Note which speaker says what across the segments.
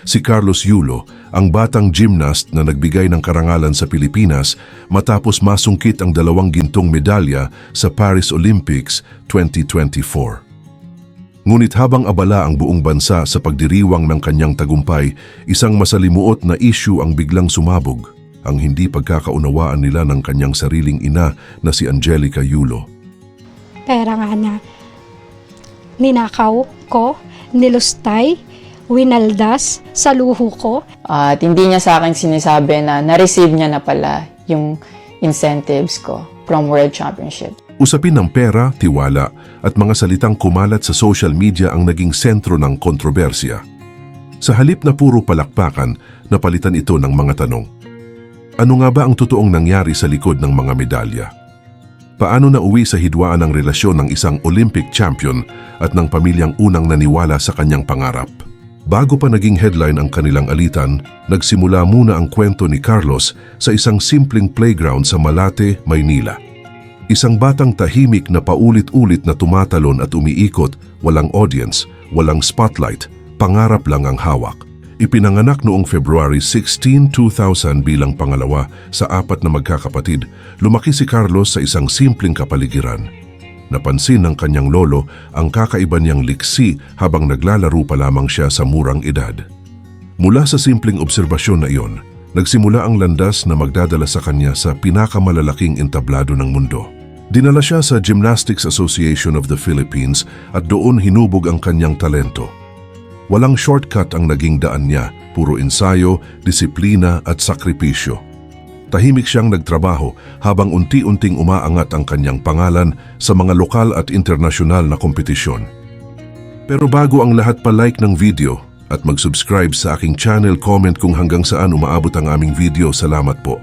Speaker 1: Si Carlos Yulo, ang batang gymnast na nagbigay ng karangalan sa Pilipinas matapos masungkit ang 2 gintong medalya sa Paris Olympics 2024. Ngunit habang abala ang buong bansa sa pagdiriwang ng kanyang tagumpay, isang masalimuot na issue ang biglang sumabog, ang hindi pagkakaunawaan nila ng kanyang sariling ina na si Angelica Yulo.
Speaker 2: Pera nga na ninakaw ko, nilustay, winaldas sa luho ko.
Speaker 3: At hindi niya sa akin sinasabi na na-receive niya na pala yung incentives ko from World Championship.
Speaker 1: Usapin ng pera, tiwala at mga salitang kumalat sa social media ang naging sentro ng kontrobersya. Sa halip na puro palakpakan, napalitan ito ng mga tanong. Ano nga ba ang totoong nangyari sa likod ng mga medalya? Paano nauwi sa hidwaan ang relasyon ng isang Olympic champion at ng pamilyang unang naniwala sa kanyang pangarap? Bago pa naging headline ang kanilang alitan, nagsimula muna ang kwento ni Carlos sa isang simpleng playground sa Malate, Maynila. Isang batang tahimik na paulit-ulit na tumatalon at umiikot, walang audience, walang spotlight, pangarap lang ang hawak. Ipinanganak noong February 16, 2000 bilang pangalawa sa 4 na magkakapatid, lumaki si Carlos sa isang simpleng kapaligiran. Napansin ng kanyang lolo ang kakaiba niyang liksi habang naglalaro pa lamang siya sa murang edad. Mula sa simpleng obserbasyon na iyon, nagsimula ang landas na magdadala sa kanya sa pinakamalalaking entablado ng mundo. Dinala siya sa Gymnastics Association of the Philippines at doon hinubog ang kanyang talento. Walang shortcut ang naging daan niya, puro ensayo, disiplina at sakripisyo. Tahimik siyang nagtrabaho habang unti-unting umaangat ang kanyang pangalan sa mga lokal at internasyonal na kompetisyon. Pero bago ang lahat pa-like ng video at mag-subscribe sa aking channel, comment kung hanggang saan umaabot ang aming video, salamat po.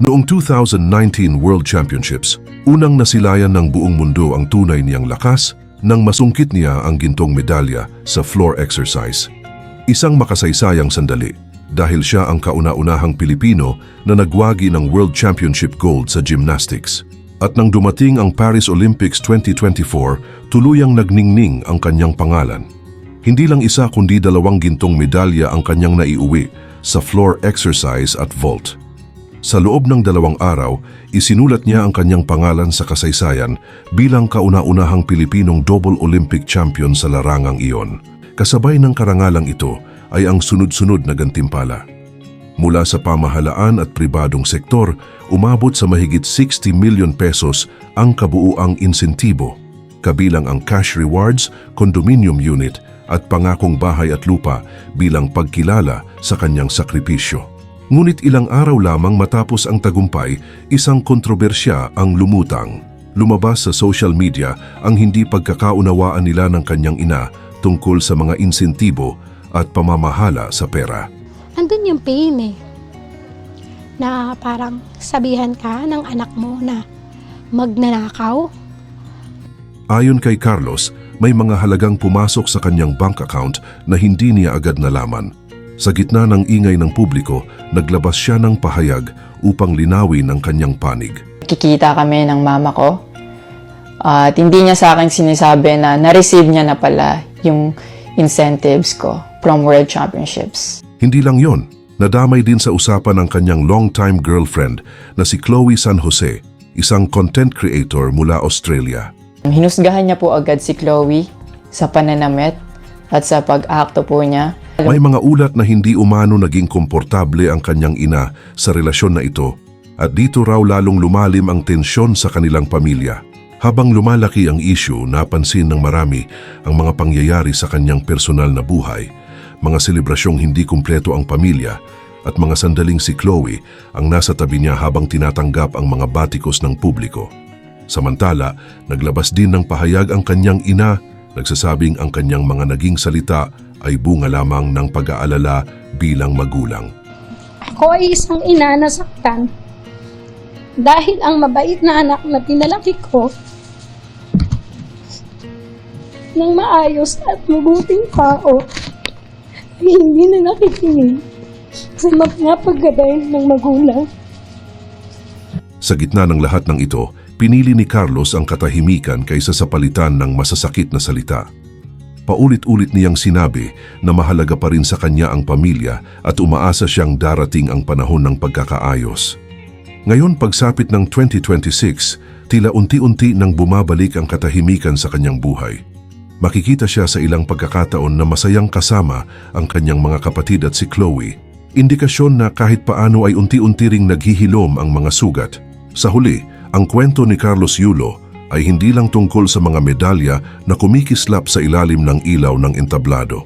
Speaker 1: Noong 2019 World Championships, unang nasilayan ng buong mundo ang tunay niyang lakas nang masungkit niya ang gintong medalya sa floor exercise. Isang makasaysayang sandali dahil siya ang kauna-unahang Pilipino na nagwagi ng World Championship gold sa gymnastics. At nang dumating ang Paris Olympics 2024, tuluyang nagningning ang kanyang pangalan. Hindi lang isa kundi 2 gintong medalya ang kanyang naiuwi sa floor exercise at vault. Sa loob ng 2 araw, isinulat niya ang kanyang pangalan sa kasaysayan bilang kauna-unahang Pilipinong double Olympic champion sa larangang iyon. Kasabay ng karangalang ito ay ang sunod-sunod na gantimpala. Mula sa pamahalaan at pribadong sektor, umabot sa mahigit 60 million pesos ang kabuuang insentibo, kabilang ang cash rewards, condominium unit at pangakong bahay at lupa bilang pagkilala sa kanyang sakripisyo. Ngunit ilang araw lamang matapos ang tagumpay, isang kontrobersya ang lumutang. Lumabas sa social media ang hindi pagkakaunawaan nila ng kanyang ina tungkol sa mga insentibo at pamamahala sa pera.
Speaker 2: Andun yung pain na parang sabihan ka ng anak mo na magnanakaw.
Speaker 1: Ayon kay Carlos, may mga halagang pumasok sa kanyang bank account na hindi niya agad nalaman. Sa gitna ng ingay ng publiko, naglabas siya ng pahayag upang linawin ang kanyang panig.
Speaker 3: Kikita kami ng mama ko at hindi niya sa akin sinasabi na na-receive niya na pala yung incentives ko from World Championships.
Speaker 1: Hindi lang yon, nadamay din sa usapan ng kanyang long-time girlfriend na si Chloe San Jose, isang content creator mula Australia.
Speaker 3: Hinusgahan niya po agad si Chloe sa pananamit at sa pag-akto po niya.
Speaker 1: May mga ulat na hindi umano naging komportable ang kanyang ina sa relasyon na ito at dito raw lalong lumalim ang tensyon sa kanilang pamilya. Habang lumalaki ang issue, napansin ng marami ang mga pangyayari sa kanyang personal na buhay, mga selebrasyong hindi kumpleto ang pamilya at mga sandaling si Chloe ang nasa tabi niya habang tinatanggap ang mga batikos ng publiko. Samantala, naglabas din ng pahayag ang kanyang ina, nagsasabing ang kanyang mga naging salita ay bunga lamang ng pag-aalala bilang magulang.
Speaker 2: Ako ay isang ina na saktan dahil ang mabait na anak na pinalaki ko ng maayos at mabuting tao ay hindi na nakikinig sa mga paggabay ng magulang.
Speaker 1: Sa gitna ng lahat ng ito, pinili ni Carlos ang katahimikan kaysa sa palitan ng masasakit na salita. Paulit-ulit niyang sinabi na mahalaga pa rin sa kanya ang pamilya at umaasa siyang darating ang panahon ng pagkakaayos. Ngayon pagsapit ng 2026, tila unti-unti nang bumabalik ang katahimikan sa kanyang buhay. Makikita siya sa ilang pagkakataon na masayang kasama ang kanyang mga kapatid at si Chloe. Indikasyon na kahit paano ay unti-unti ring naghihilom ang mga sugat. Sa huli, ang kwento ni Carlos Yulo ay hindi lang tungkol sa mga medalya na kumikislap sa ilalim ng ilaw ng entablado.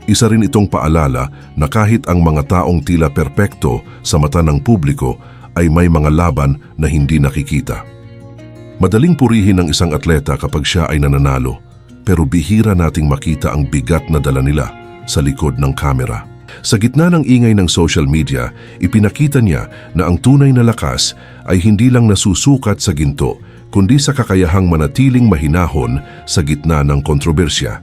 Speaker 1: Isa rin itong paalala na kahit ang mga taong tila perpekto sa mata ng publiko ay may mga laban na hindi nakikita. Madaling purihin ng isang atleta kapag siya ay nananalo, pero bihira nating makita ang bigat na dala nila sa likod ng kamera. Sa gitna ng ingay ng social media, ipinakita niya na ang tunay na lakas ay hindi lang nasusukat sa ginto, kundi sa kakayahang manatiling mahinahon sa gitna ng kontrobersya.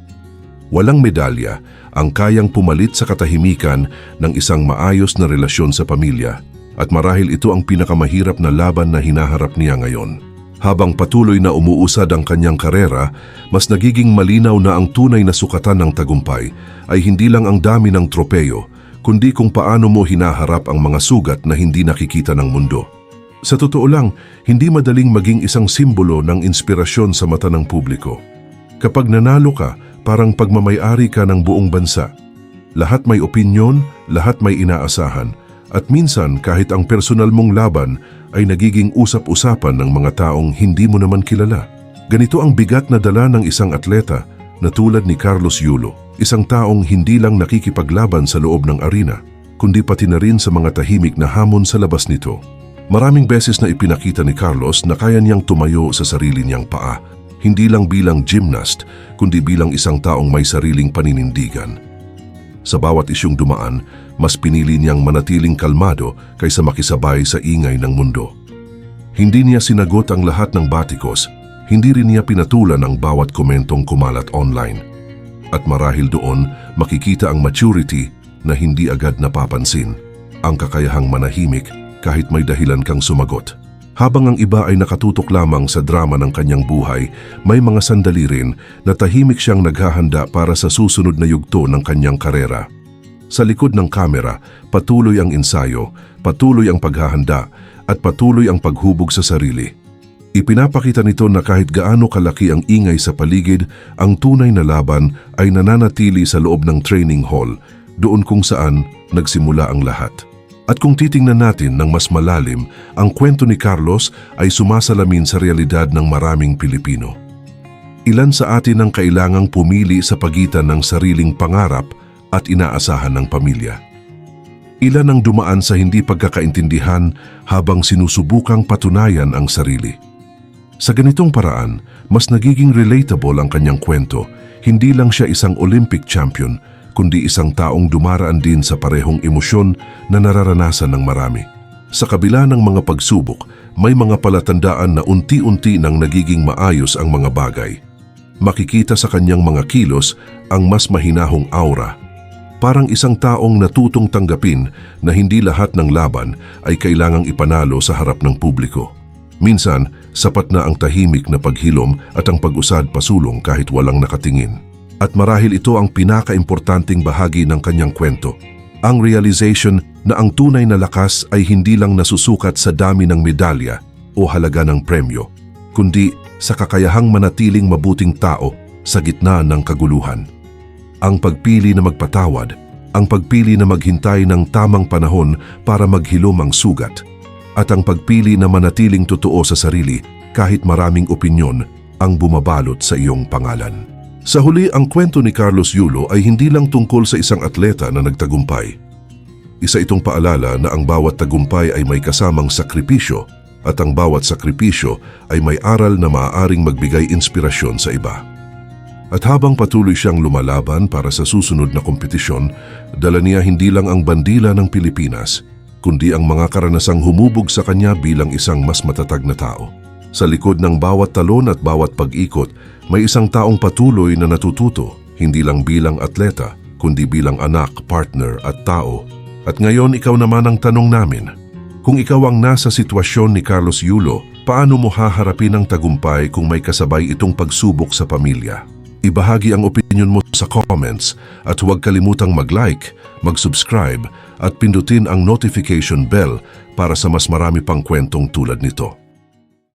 Speaker 1: Walang medalya ang kayang pumalit sa katahimikan ng isang maayos na relasyon sa pamilya, at marahil ito ang pinakamahirap na laban na hinaharap niya ngayon. Habang patuloy na umuusad ang kanyang karera, mas nagiging malinaw na ang tunay na sukatan ng tagumpay ay hindi lang ang dami ng tropeyo, kundi kung paano mo hinaharap ang mga sugat na hindi nakikita ng mundo. Sa totoo lang, hindi madaling maging isang simbolo ng inspirasyon sa mata ng publiko. Kapag nanalo ka, parang pagmamay-ari ka ng buong bansa. Lahat may opinyon, lahat may inaasahan, at minsan kahit ang personal mong laban ay nagiging usap-usapan ng mga taong hindi mo naman kilala. Ganito ang bigat na dala ng isang atleta na tulad ni Carlos Yulo, isang taong hindi lang nakikipaglaban sa loob ng arena, kundi pati na rin sa mga tahimik na hamon sa labas nito. Maraming beses na ipinakita ni Carlos na kaya niyang tumayo sa sarili niyang paa, hindi lang bilang gymnast, kundi bilang isang taong may sariling paninindigan. Sa bawat isyong dumaan, mas pinili niyang manatiling kalmado kaysa makisabay sa ingay ng mundo. Hindi niya sinagot ang lahat ng batikos, hindi rin niya pinatulan ang bawat komentong kumalat online. At marahil doon, makikita ang maturity na hindi agad napapansin, ang kakayahang manahimik kahit may dahilan kang sumagot. Habang ang iba ay nakatutok lamang sa drama ng kanyang buhay, may mga sandali rin na tahimik siyang naghahanda para sa susunod na yugto ng kanyang karera. Sa likod ng kamera, patuloy ang ensayo, patuloy ang paghahanda, at patuloy ang paghubog sa sarili. Ipinapakita nito na kahit gaano kalaki ang ingay sa paligid, ang tunay na laban ay nananatili sa loob ng training hall, doon kung saan nagsimula ang lahat. At kung titingnan natin ng mas malalim, ang kwento ni Carlos ay sumasalamin sa realidad ng maraming Pilipino. Ilan sa atin ang kailangang pumili sa pagitan ng sariling pangarap at inaasahan ng pamilya. Ilan ang dumaan sa hindi pagkakaintindihan habang sinusubukang patunayan ang sarili. Sa ganitong paraan, mas nagiging relatable ang kanyang kwento. Hindi lang siya isang Olympic champion, kundi isang taong dumaraan din sa parehong emosyon na nararanasan ng marami. Sa kabila ng mga pagsubok, may mga palatandaan na unti-unti nang nagiging maayos ang mga bagay. Makikita sa kanyang mga kilos ang mas mahinahong aura. Parang isang taong natutong tanggapin na hindi lahat ng laban ay kailangang ipanalo sa harap ng publiko. Minsan, sapat na ang tahimik na paghilom at ang pag-usad pasulong kahit walang nakatingin. At marahil ito ang pinakaimportanteng bahagi ng kanyang kwento. Ang realization na ang tunay na lakas ay hindi lang nasusukat sa dami ng medalya o halaga ng premyo, kundi sa kakayahang manatiling mabuting tao sa gitna ng kaguluhan. Ang pagpili na magpatawad, ang pagpili na maghintay ng tamang panahon para maghilom ang sugat, at ang pagpili na manatiling totoo sa sarili kahit maraming opinyon ang bumabalot sa iyong pangalan. Sa huli, ang kwento ni Carlos Yulo ay hindi lang tungkol sa isang atleta na nagtagumpay. Isa itong paalala na ang bawat tagumpay ay may kasamang sakripisyo at ang bawat sakripisyo ay may aral na maaaring magbigay inspirasyon sa iba. At habang patuloy siyang lumalaban para sa susunod na kompetisyon, dala niya hindi lang ang bandila ng Pilipinas, kundi ang mga karanasang humubog sa kanya bilang isang mas matatag na tao. Sa likod ng bawat talon at bawat pag-ikot, may isang taong patuloy na natututo, hindi lang bilang atleta, kundi bilang anak, partner at tao. At ngayon ikaw naman ang tanong namin. Kung ikaw ang nasa sitwasyon ni Carlos Yulo, paano mo haharapin ang tagumpay kung may kasabay itong pagsubok sa pamilya? Ibahagi ang opinion mo sa comments at huwag kalimutang mag-like, mag-subscribe at pindutin ang notification bell para sa mas marami pang kwentong tulad nito.